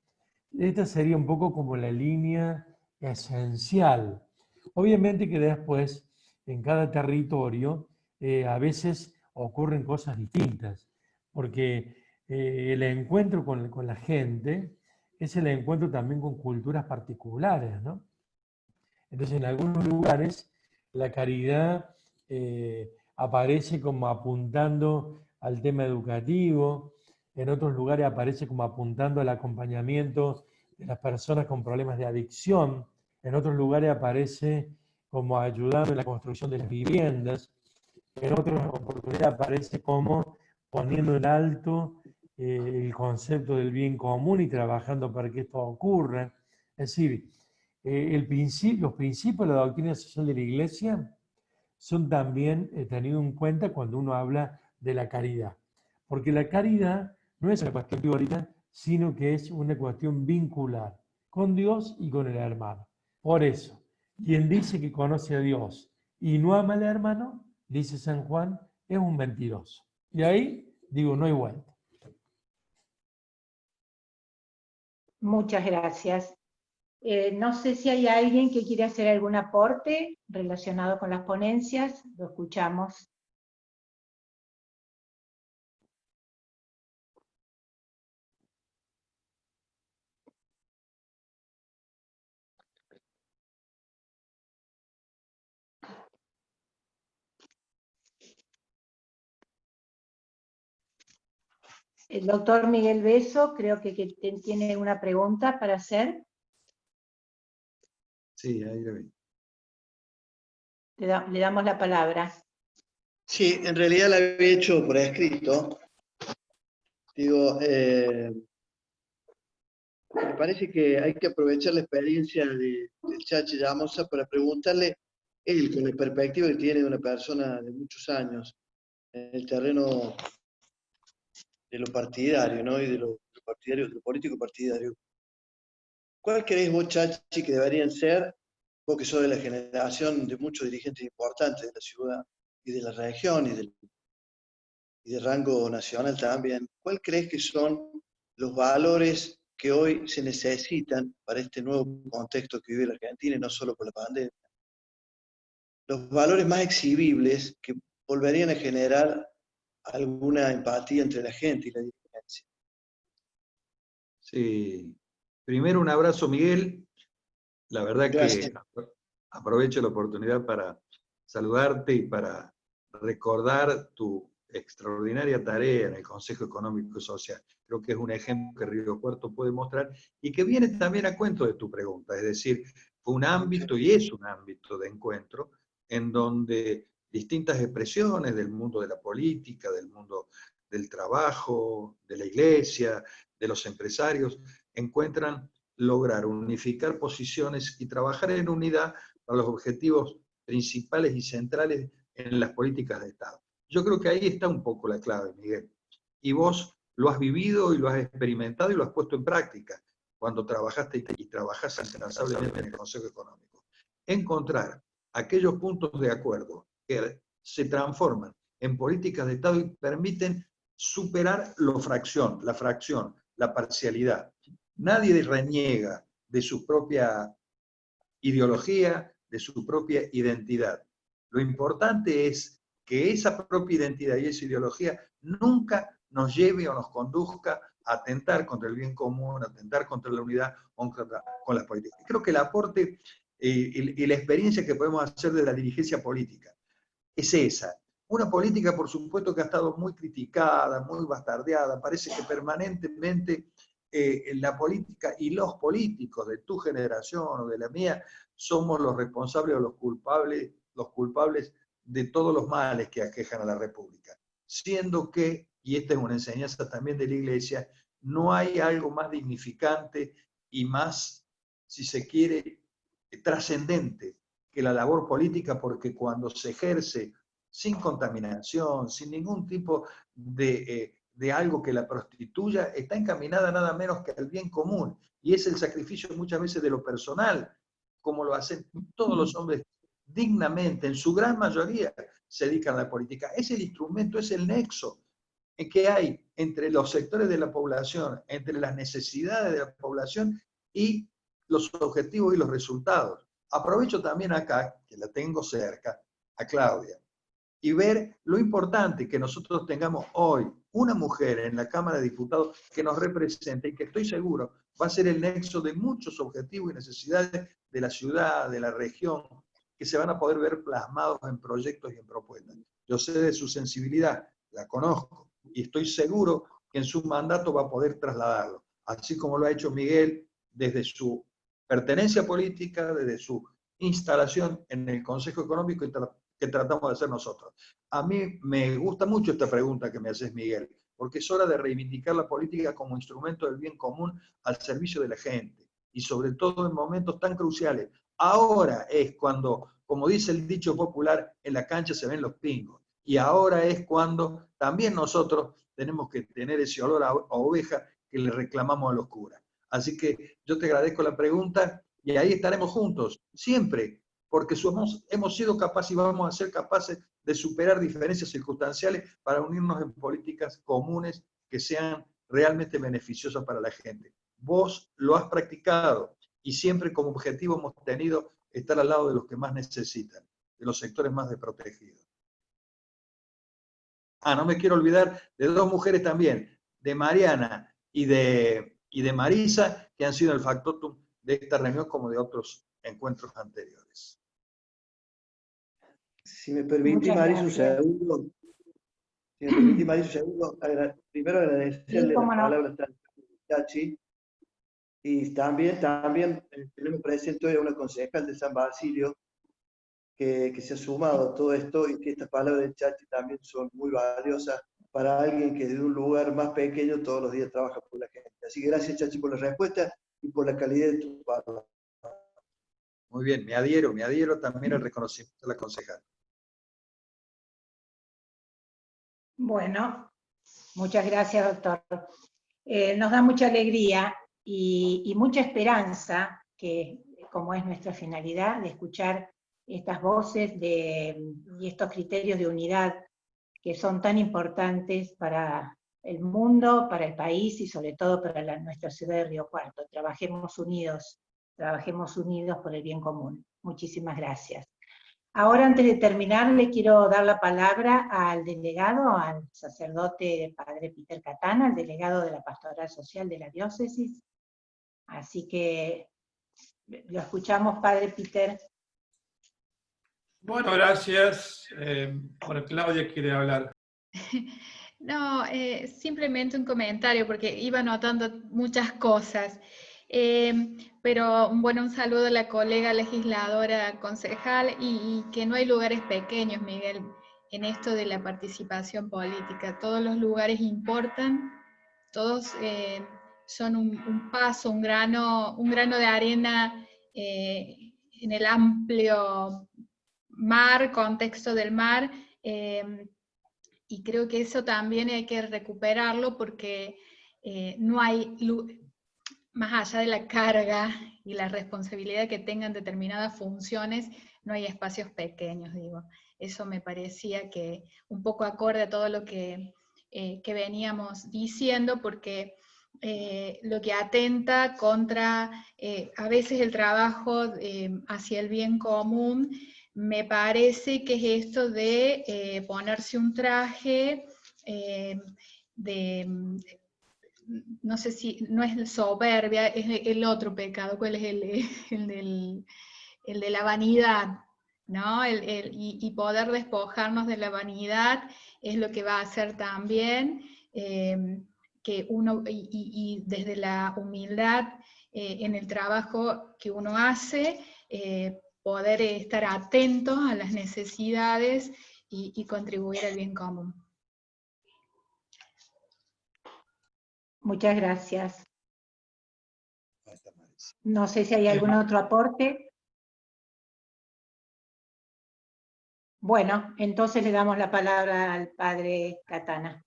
Esta sería un poco como la línea esencial. Obviamente que después, en cada territorio, a veces ocurren cosas distintas, porque el encuentro con la gente es el encuentro también con culturas particulares, ¿no? Entonces, en algunos lugares, la caridad aparece como apuntando al tema educativo, en otros lugares aparece como apuntando al acompañamiento de las personas con problemas de adicción, en otros lugares aparece como ayudando en la construcción de las viviendas, en otras oportunidades aparece como poniendo en alto el concepto del bien común y trabajando para que esto ocurra. Es decir, los principios de la doctrina social de la Iglesia son también tenidos en cuenta cuando uno habla de la caridad. Porque la caridad no es una cuestión teórica, sino que es una cuestión vincular con Dios y con el hermano. Por eso, quien dice que conoce a Dios y no ama al hermano, dice San Juan, es un mentiroso. Y ahí digo, no hay vuelta. Muchas gracias. No sé si hay alguien que quiera hacer algún aporte relacionado con las ponencias. Lo escuchamos. El doctor Miguel Beso creo que tiene una pregunta para hacer. Sí, ahí lo vi. Le damos la palabra. Sí, en realidad la había hecho por escrito. Digo, me parece que hay que aprovechar la experiencia del Chachi Llamosa para preguntarle, él con la perspectiva que tiene de una persona de muchos años en el terreno de lo partidario, ¿no? Y de lo partidario, de lo político partidario. ¿Cuál creéis vos, Chachi, que deberían ser, vos que sos de la generación de muchos dirigentes importantes de la ciudad y de la región y de rango nacional también, ¿cuál crees que son los valores que hoy se necesitan para este nuevo contexto que vive la Argentina y no solo por la pandemia? Los valores más exhibibles que volverían a generar alguna empatía entre la gente y la dirigencia. Sí. Primero un abrazo, Miguel. La verdad Gracias. que aprovecho la oportunidad para saludarte y para recordar tu extraordinaria tarea en el Consejo Económico y Social. Creo que es un ejemplo que Río Cuarto puede mostrar y que viene también a cuento de tu pregunta. Es decir, fue un ámbito y es un ámbito de encuentro en donde distintas expresiones del mundo de la política, del mundo del trabajo, de la iglesia, de los empresarios, encuentran lograr unificar posiciones y trabajar en unidad para los objetivos principales y centrales en las políticas de Estado. Yo creo que ahí está un poco la clave, Miguel. Y vos lo has vivido y lo has experimentado y lo has puesto en práctica cuando trabajaste y trabajás incansablemente en el Consejo Económico. Encontrar aquellos puntos de acuerdo que se transforman en políticas de Estado y permiten superar la fracción, la parcialidad. Nadie reniega de su propia ideología, de su propia identidad. Lo importante es que esa propia identidad y esa ideología nunca nos lleve o nos conduzca a atentar contra el bien común, a atentar contra la unidad o con las políticas. Creo que el aporte y la experiencia que podemos hacer de la dirigencia política es esa, Una política, por supuesto, que ha estado muy criticada, muy bastardeada. Parece que permanentemente la política y los políticos de tu generación o de la mía somos los responsables o los culpables de todos los males que aquejan a la República. Siendo que, y esta es una enseñanza también de la Iglesia, no hay algo más dignificante y más, si se quiere, trascendente que la labor política, porque cuando se ejerce sin contaminación, sin ningún tipo de algo que la prostituya, está encaminada nada menos que al bien común. Y es el sacrificio muchas veces de lo personal, como lo hacen todos los hombres dignamente, en su gran mayoría se dedican a la política. Es el instrumento, es el nexo que hay entre los sectores de la población, entre las necesidades de la población y los objetivos y los resultados. Aprovecho también acá, que la tengo cerca, a Claudia, y ver lo importante que nosotros tengamos hoy una mujer en la Cámara de Diputados que nos represente y que estoy seguro va a ser el nexo de muchos objetivos y necesidades de la ciudad, de la región, que se van a poder ver plasmados en proyectos y en propuestas. Yo sé de su sensibilidad, la conozco, y estoy seguro que en su mandato va a poder trasladarlo, así como lo ha hecho Miguel desde su pertenencia política, desde su instalación en el Consejo Económico que tratamos de hacer nosotros. A mí me gusta mucho esta pregunta que me haces, Miguel, porque es hora de reivindicar la política como instrumento del bien común al servicio de la gente, y sobre todo en momentos tan cruciales. Ahora es cuando, como dice el dicho popular, en la cancha se ven los pingos, y ahora es cuando también nosotros tenemos que tener ese olor a oveja que le reclamamos a los curas. Así que yo te agradezco la pregunta y ahí estaremos juntos, siempre, porque hemos sido capaces y vamos a ser capaces de superar diferencias circunstanciales para unirnos en políticas comunes que sean realmente beneficiosas para la gente. Vos lo has practicado y siempre como objetivo hemos tenido estar al lado de los que más necesitan, de los sectores más desprotegidos. No me quiero olvidar de dos mujeres también, de Mariana y de Marisa, que han sido el factotum de esta reunión como de otros encuentros anteriores. Si me permite, Marisa, un segundo. Si me permite, Marisa, un segundo. Primero agradecerle las palabras de Chachi. Y también tenemos presente hoy a una concejal de San Basilio que se ha sumado a todo esto y que estas palabras de Chachi también son muy valiosas para alguien que desde un lugar más pequeño todos los días trabaja por la gente. Así que gracias, Chachi, por la respuesta y por la calidad de tu palabra. Muy bien, me adhiero también al reconocimiento de la concejal. Bueno, muchas gracias, doctor. Nos da mucha alegría y mucha esperanza, que como es nuestra finalidad, de escuchar estas voces y estos criterios de unidad que son tan importantes para el mundo, para el país y sobre todo para nuestra ciudad de Río Cuarto. Trabajemos unidos por el bien común. Muchísimas gracias. Ahora, antes de terminar, le quiero dar la palabra al delegado, al sacerdote padre Peter Catana, al delegado de la Pastoral Social de la Diócesis. Así que lo escuchamos, padre Peter. Bueno, gracias. Bueno, Claudia quiere hablar. No, simplemente un comentario, porque iba notando muchas cosas. Pero bueno, un saludo a la colega legisladora concejal y que no hay lugares pequeños, Miguel, en esto de la participación política. Todos los lugares importan, todos son un paso, un grano de arena en el amplio contexto del mar, y creo que eso también hay que recuperarlo porque no hay, más allá de la carga y la responsabilidad que tengan determinadas funciones, no hay espacios pequeños, digo. Eso me parecía que un poco acorde a todo lo que veníamos diciendo, porque lo que atenta contra a veces el trabajo hacia el bien común, me parece que es esto de ponerse un traje no sé si, no es soberbia, es el otro pecado. ¿Cuál es el de la vanidad? ¿no? Y poder despojarnos de la vanidad es lo que va a hacer también que uno, y desde la humildad en el trabajo que uno hace, poder estar atentos a las necesidades y contribuir al bien común. Muchas gracias. No sé si hay algún otro aporte. Bueno, entonces le damos la palabra al padre Catana.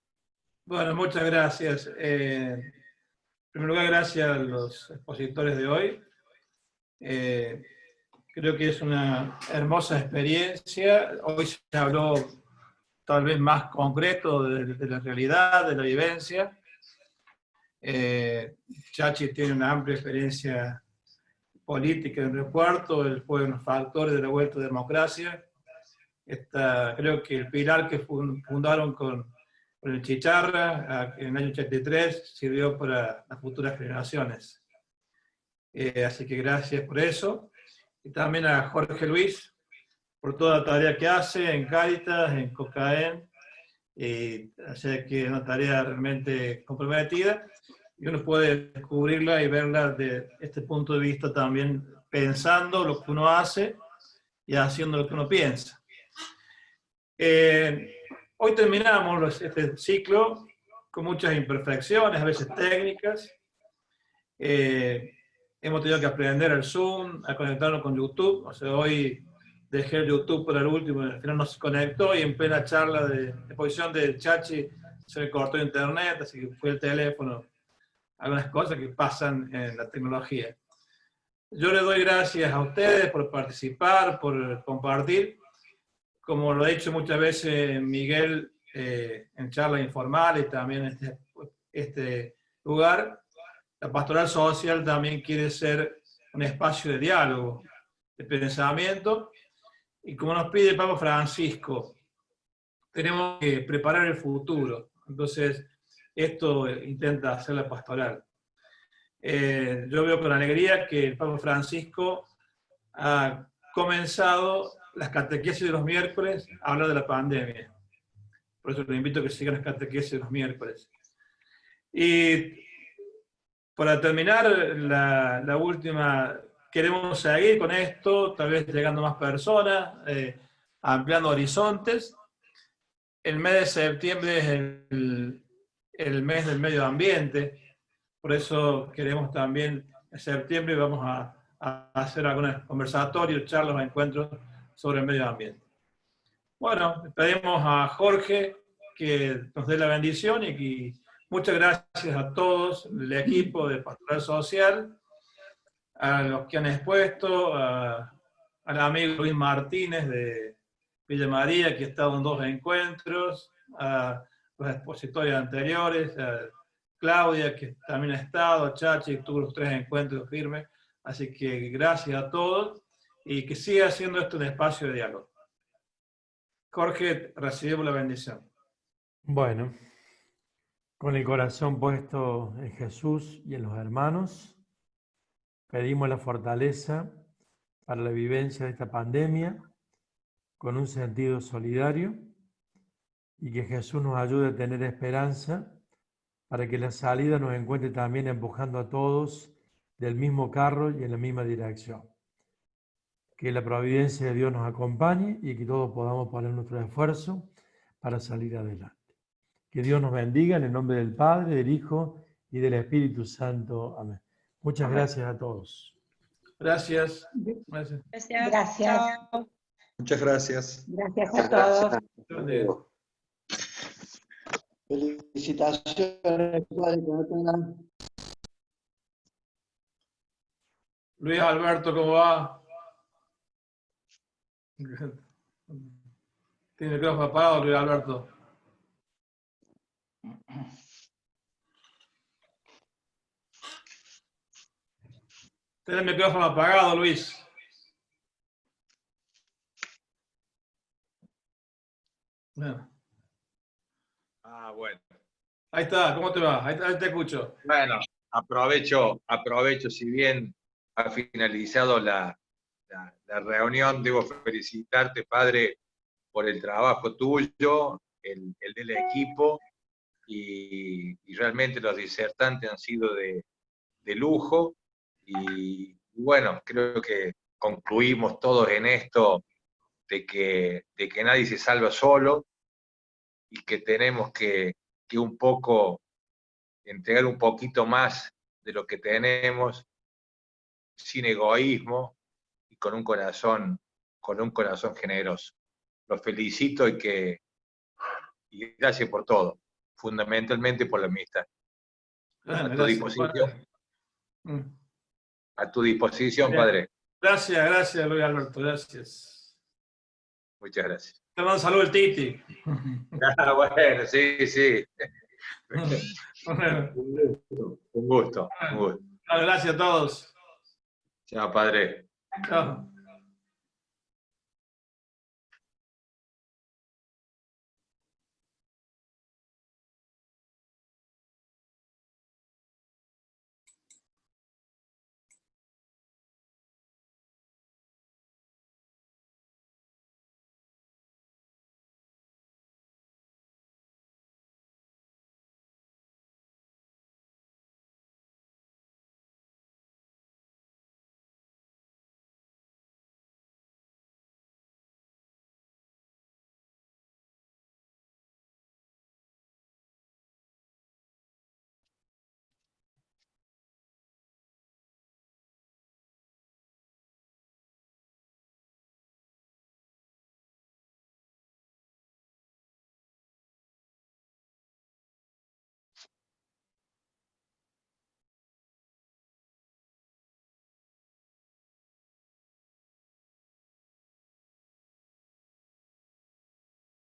Bueno, muchas gracias. En primer lugar, gracias a los expositores de hoy. Creo que es una hermosa experiencia. Hoy se habló tal vez más concreto de la realidad, de la vivencia. Chachi tiene una amplia experiencia política en Río Cuarto, él fue uno de los factores de la vuelta a la democracia. Creo que el pilar que fundaron con el Chicharra en el año 83 sirvió para las futuras generaciones. Así que gracias por eso. Y también a Jorge Luis por toda la tarea que hace en Cáritas, en COCAEN. Así que es una tarea realmente comprometida. Y uno puede descubrirla y verla desde este punto de vista también, pensando lo que uno hace y haciendo lo que uno piensa. Hoy terminamos este ciclo con muchas imperfecciones, a veces técnicas. Hemos tenido que aprender el Zoom, a conectarnos con YouTube. O sea, hoy dejé el YouTube para el último, al final no se conectó y en plena charla de exposición de Chachi se me cortó internet, así que fue el teléfono. Algunas cosas que pasan en la tecnología. Yo les doy gracias a ustedes por participar, por compartir. Como lo ha dicho muchas veces Miguel en charlas informales, también en este lugar, la pastoral social también quiere ser un espacio de diálogo, de pensamiento, y como nos pide el Papa Francisco, tenemos que preparar el futuro. Entonces, esto intenta hacer la pastoral. Yo veo con alegría que el Papa Francisco ha comenzado las catequesis de los miércoles a hablar de la pandemia. Por eso les invito a que sigan las catequesis de los miércoles. Y para terminar, la última, queremos seguir con esto, tal vez llegando a más personas, ampliando horizontes. El mes de septiembre es el mes del medio ambiente, por eso queremos también, en septiembre vamos a hacer algunos conversatorios, charlas o encuentros sobre el medio ambiente. Bueno, pedimos a Jorge que nos dé la bendición y muchas gracias a todos, el equipo de Pastoral Social, a los que han expuesto, al amigo Luis Martínez de Villa María, que ha estado en 2 encuentros, a los expositores anteriores, a Claudia, que también ha estado, a Chachi, que tuvo los 3 encuentros firmes. Así que gracias a todos y que siga haciendo esto un espacio de diálogo. Jorge, recibimos la bendición. Bueno, con el corazón puesto en Jesús y en los hermanos, pedimos la fortaleza para la vivencia de esta pandemia con un sentido solidario y que Jesús nos ayude a tener esperanza para que la salida nos encuentre también empujando a todos del mismo carro y en la misma dirección. Que la providencia de Dios nos acompañe y que todos podamos poner nuestro esfuerzo para salir adelante. Que Dios nos bendiga en el nombre del Padre, del Hijo y del Espíritu Santo. Amén. Muchas gracias a todos. Gracias. Gracias. Muchas gracias. Gracias a todos. Felicitaciones, padre Catana. Luis Alberto, ¿cómo va? Tiene el micrófono apagado, Luis Alberto. Tiene el micrófono apagado, Luis. Bueno. Bueno. Ahí está, ¿cómo te va? Ahí te escucho. Bueno, aprovecho, si bien ha finalizado la la reunión. Debo felicitarte, padre, por el trabajo tuyo, el del equipo, y realmente los disertantes han sido de lujo, y bueno, creo que concluimos todos en esto de que nadie se salva solo, y que tenemos que un poco entregar un poquito más de lo que tenemos, sin egoísmo y con un corazón generoso. Los felicito y gracias por todo, fundamentalmente por la amistad. Bueno, A tu gracias, disposición. padre. A tu disposición, Bien. padre. Gracias, Luis Alberto, gracias. Muchas gracias. Te mando un saludo el Titi. Ah, bueno, sí. Bueno, Un gusto. gracias a todos. Chao, padre. Chao.